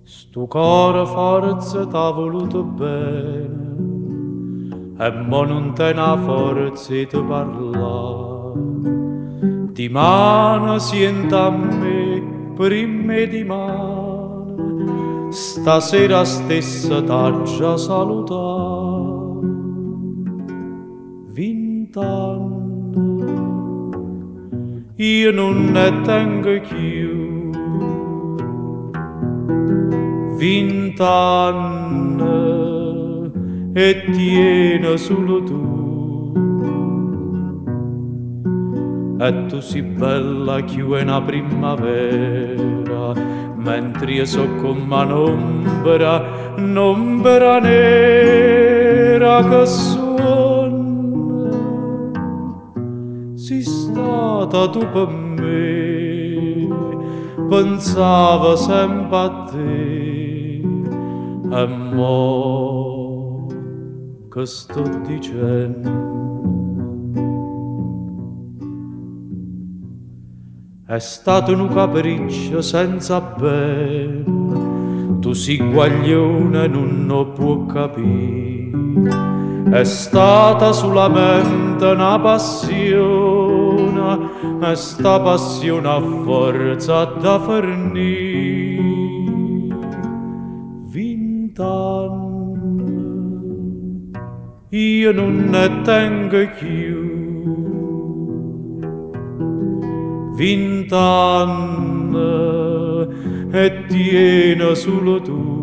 Stu cor forza t'ha voluto bene e mo non te n'ha forza di parlare. Di mano sienta a me, prima di mano, stasera stessa t'ha già salutato. 20 anni, io non ne tengo più. 20 anni e tieni solo tu. E tu sei bella più una primavera, mentre io so come un'ombra nera che suona. Sei stata tu per me, pensavo sempre a te. E mo che sto dicendo? È stato un capriccio senza bene, tu sei guaglione non lo può capire. È stata solamente una passione, e sta passione a forza da fornire. 20 anni, io non ne tengo più. 20 anni e tieni solo tu.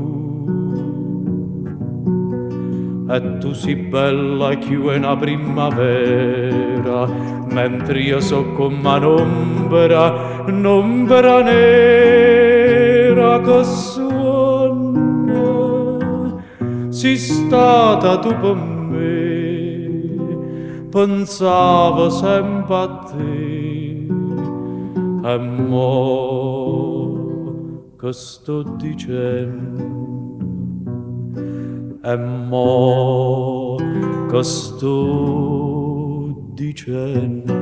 E tu sei bella più una primavera, mentre io so come un'ombra nera che suona. Sei stata tu per me, pensavo sempre a te. E mo che sto dicendo? E mo che sto dicendo?